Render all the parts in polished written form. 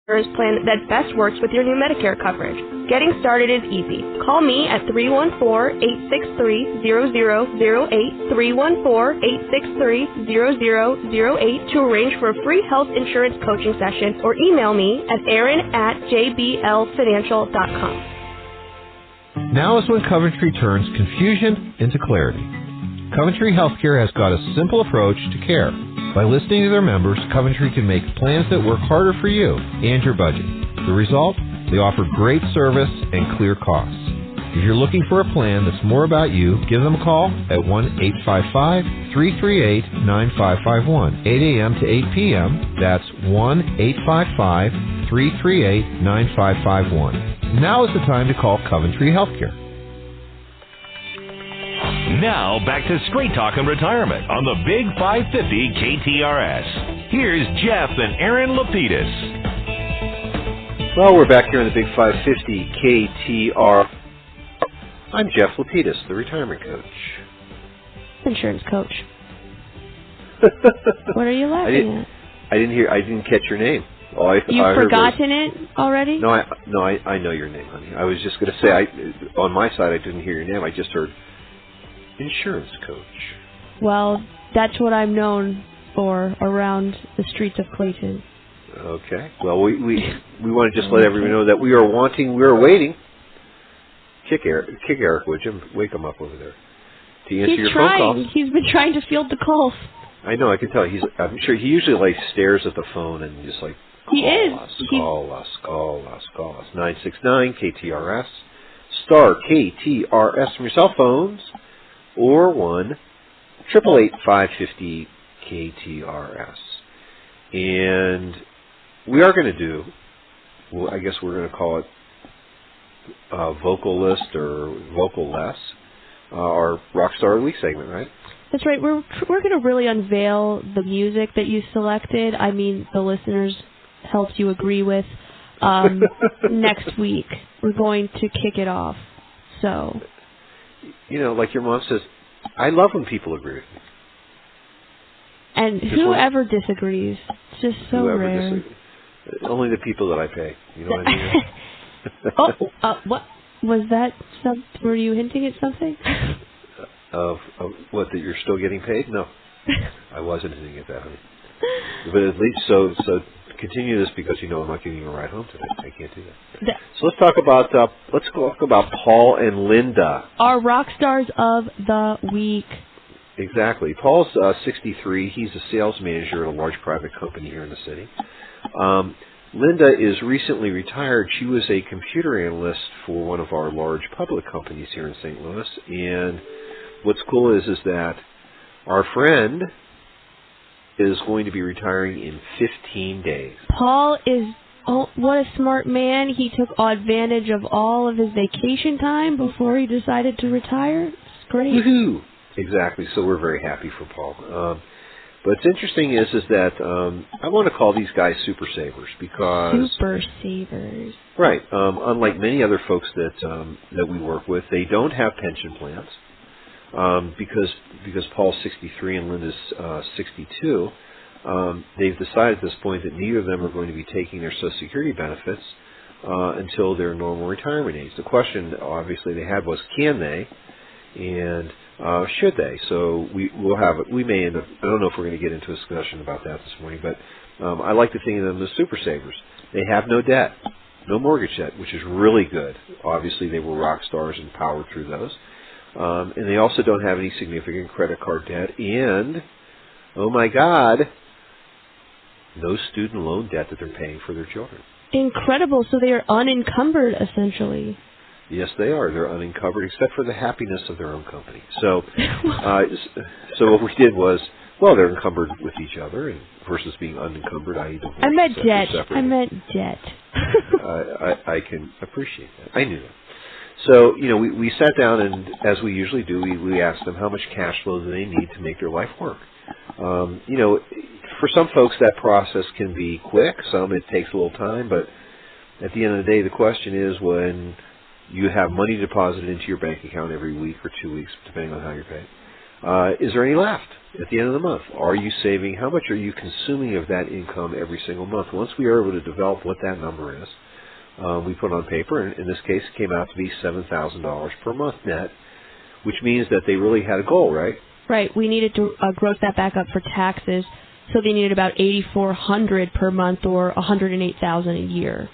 insurance plan that best works with your new Medicare coverage. Getting started is easy. Call me at 314-863-0008, 314-863-0008 to arrange for a free health insurance coaching session, or email me at erin@jblfinancial.com. Now is when Coventry turns confusion into clarity. Coventry Healthcare has got a simple approach to care. By listening to their members, Coventry can make plans that work harder for you and your budget. The result? They offer great service and clear costs. If you're looking for a plan that's more about you, give them a call at 1-855-338-9551, 8 a.m. to 8 p.m. That's 1-855-338-9551. Now is the time to call Coventry Healthcare. Now back to Straight Talk and Retirement on the Big 550 KTRS. Here's Jeff and Erin Lapidus. Well, we're back here on the Big 550 KTR. I'm Jeff Lapidus, the retirement coach. Insurance coach. What are you laughing at? I didn't catch your name. You've forgotten it already? No, I know your name, honey. I was just going to say, on my side, I didn't hear your name. I just heard insurance coach. Well, that's what I'm known for around the streets of Clayton. Okay. Well, we want to just let everyone know that we are waiting. Kick Eric, would you? Wake him up over there to answer your phone calls. He's been trying to field the calls. I know. I can tell. I'm sure he usually stares at the phone and just call us. 969 KTRS star KTRS from your cell phones, or 1-888-550 KTRS. And we are going to do, well, I guess we're going to call it Vocalist or Vocalless, our Rockstar of the Week segment, right? That's right. We're going to really unveil the music that you selected. I mean, the listeners helped you agree with. Next week, we're going to kick it off. So, like your mom says, I love when people agree with me. And whoever disagrees, it's just so rare. Only the people that I pay. You know what I mean? What was that? Were you hinting at something? Of what, that you're still getting paid? No, I wasn't hinting at that, honey. But at least so continue this, because I'm not giving you a ride home today. I can't do that. So let's talk about Paul and Linda, our rock stars of the week. Exactly. Paul's 63. He's a sales manager at a large private company here in the city. Linda is recently retired. She was a computer analyst for one of our large public companies here in St. Louis. And what's cool is that our friend is going to be retiring in 15 days. Paul is, what a smart man. He took advantage of all of his vacation time before he decided to retire. It's great. Woohoo! Exactly. So we're very happy for Paul. But what's interesting is that I want to call these guys super savers, because super savers. Right. Unlike many other folks that we work with, they don't have pension plans. Because Paul's 63 and Linda's 62, they've decided at this point that neither of them are going to be taking their Social Security benefits until their normal retirement age. The question, obviously, they had was, can they, and should they? So we'll have it. We may end up, I don't know if we're going to get into a discussion about that this morning, but I like to think of them as super savers. They have no debt, no mortgage debt, which is really good. Obviously, they were rock stars and powered through those. And they also don't have any significant credit card debt. And, oh my God, no student loan debt that they're paying for their children. Incredible. So they are unencumbered, essentially. Yes, they are. They're unencumbered, except for the happiness of their own company. So so what we did was, they're encumbered with each other, and versus being unencumbered, i.e. I meant debt. I can appreciate that. I knew that. So, we sat down, and as we usually do, we asked them how much cash flow do they need to make their life work. For some folks, that process can be quick. Some, it takes a little time. But at the end of the day, the question is, when you have money deposited into your bank account every week or 2 weeks, depending on how you're paid, is there any left at the end of the month? Are you saving? How much are you consuming of that income every single month? Once we are able to develop what that number is, we put on paper, and in this case it came out to be $7,000 per month net, which means that they really had a goal, right? Right. We needed to gross that back up for taxes, so they needed about $8,400 per month or $108,000 a year.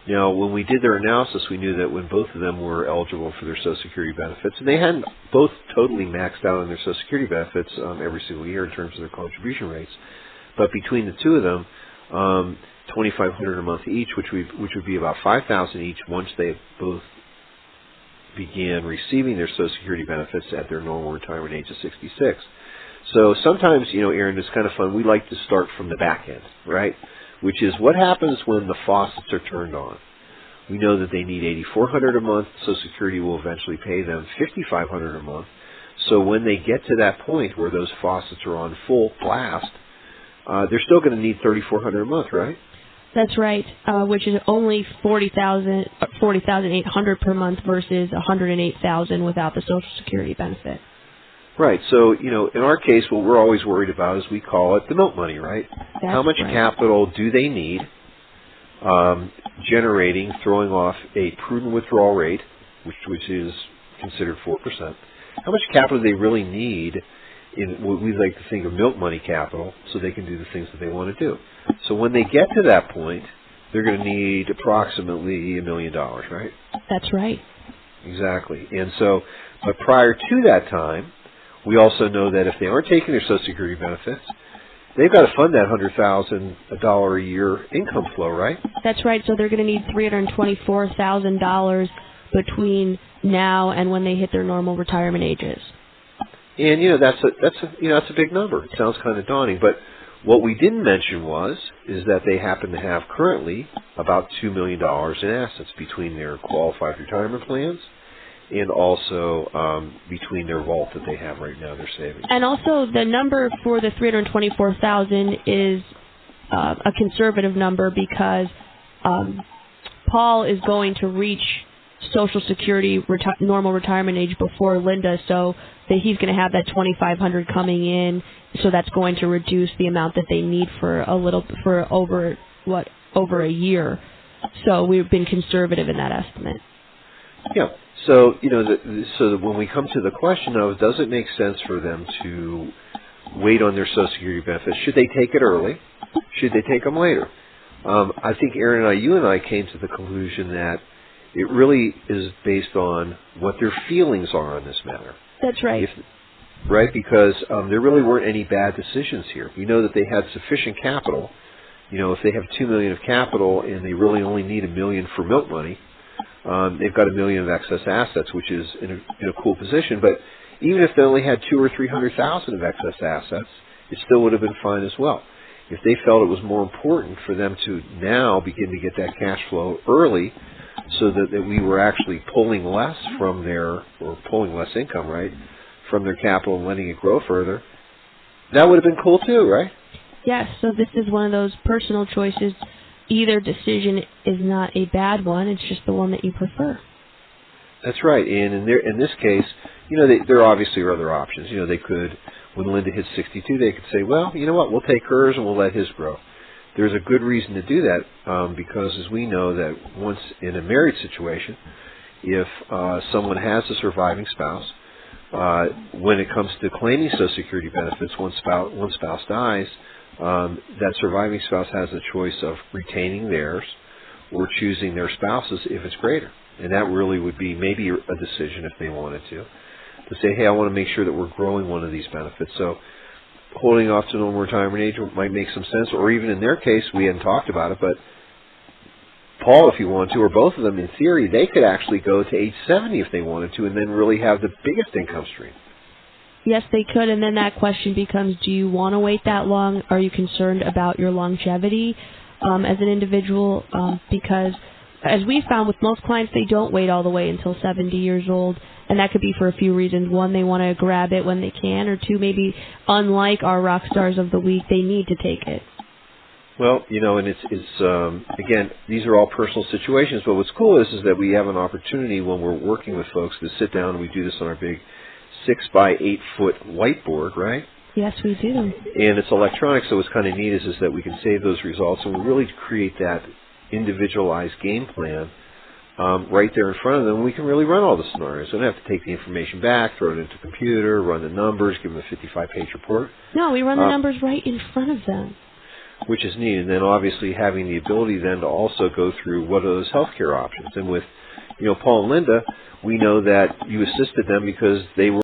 Now, when we did their analysis, we knew that when both of them were eligible for their Social Security benefits, and they hadn't both totally maxed out on their Social Security benefits every single year in terms of their contribution rates, but between the two of them, $2,500 a month each, which would be about $5,000 each once they both began receiving their Social Security benefits at their normal retirement age of 66. So sometimes, Aaron, it's kind of fun. We like to start from the back end, right? Which is what happens when the faucets are turned on. We know that they need $8,400 a month. Social Security will eventually pay them $5,500 a month. So when they get to that point where those faucets are on full blast, they're still going to need $3,400 a month, right? That's right, which is only $40,800 per month versus $108,000 without the Social Security benefit. Right. So, in our case, what we're always worried about is we call it the milk money, right? That's How much right. capital do they need generating, throwing off a prudent withdrawal rate, which is considered 4%? How much capital do they really need in what we like to think of milk money capital so they can do the things that they want to do? So when they get to that point, they're going to need approximately $1 million, right? That's right. Exactly. And so, but prior to that time, we also know that if they aren't taking their Social Security benefits, they've got to fund that $100,000 a year income flow, right? That's right. So they're going to need $324,000 between now and when they hit their normal retirement ages. And that's a big number. It sounds kind of daunting, but what we didn't mention is that they happen to have currently about $2 million in assets between their qualified retirement plans and also between their vault that they have right now, their savings. And also the number for the $324,000 is a conservative number because Paul is going to reach Social Security normal retirement age before Linda, so that he's going to have that $2,500 coming in, so that's going to reduce the amount that they need for over a year. So we've been conservative in that estimate. Yeah. So so when we come to the question of does it make sense for them to wait on their Social Security benefits? Should they take it early? Should they take them later? I think you and I came to the conclusion that it really is based on what their feelings are on this matter. That's right. Right, because there really weren't any bad decisions here. We know that they had sufficient capital. If they have $2 million of capital and they really only need $1 million for milk money, they've got $1 million of excess assets, which is in a cool position. But even if they only had $200,000 or $300,000 of excess assets, it still would have been fine as well. If they felt it was more important for them to now begin to get that cash flow early, so that we were actually pulling less income, right, from their capital and letting it grow further, that would have been cool too, right? Yes, so this is one of those personal choices. Either decision is not a bad one, it's just the one that you prefer. That's right, and in this case, there obviously are other options. They could, when Linda hits 62, they could say, well, you know what, we'll take hers and we'll let his grow. There's a good reason to do that because, as we know, that once in a married situation, if someone has a surviving spouse, when it comes to claiming Social Security benefits, one spouse dies, that surviving spouse has a choice of retaining theirs or choosing their spouse's if it's greater. And that really would be maybe a decision if they wanted to say, hey, I want to make sure that we're growing one of these benefits. So holding off to normal retirement age might make some sense, or even in their case, we hadn't talked about it, but Paul, if you want to, or both of them, in theory, they could actually go to age 70 if they wanted to and then really have the biggest income stream. Yes, they could, and then that question becomes, do you want to wait that long? Are you concerned about your longevity as an individual? Because, as we found with most clients, they don't wait all the way until 70 years old, and that could be for a few reasons. One, they want to grab it when they can, or two, maybe unlike our rock stars of the week, they need to take it. Well, and it's again, these are all personal situations, but what's cool is that we have an opportunity when we're working with folks to sit down, and we do this on our big 6-by-8 foot whiteboard, right? Yes, we do. And it's electronic, so what's kind of neat is that we can save those results, and we really create that individualized game plan right there in front of them. We can really run all the scenarios. We don't have to take the information back, throw it into the computer, run the numbers, give them a 55-page report. No, we run the numbers right in front of them. Which is neat. And then obviously having the ability then to also go through what are those healthcare options. And with, Paul and Linda, we know that you assisted them because they were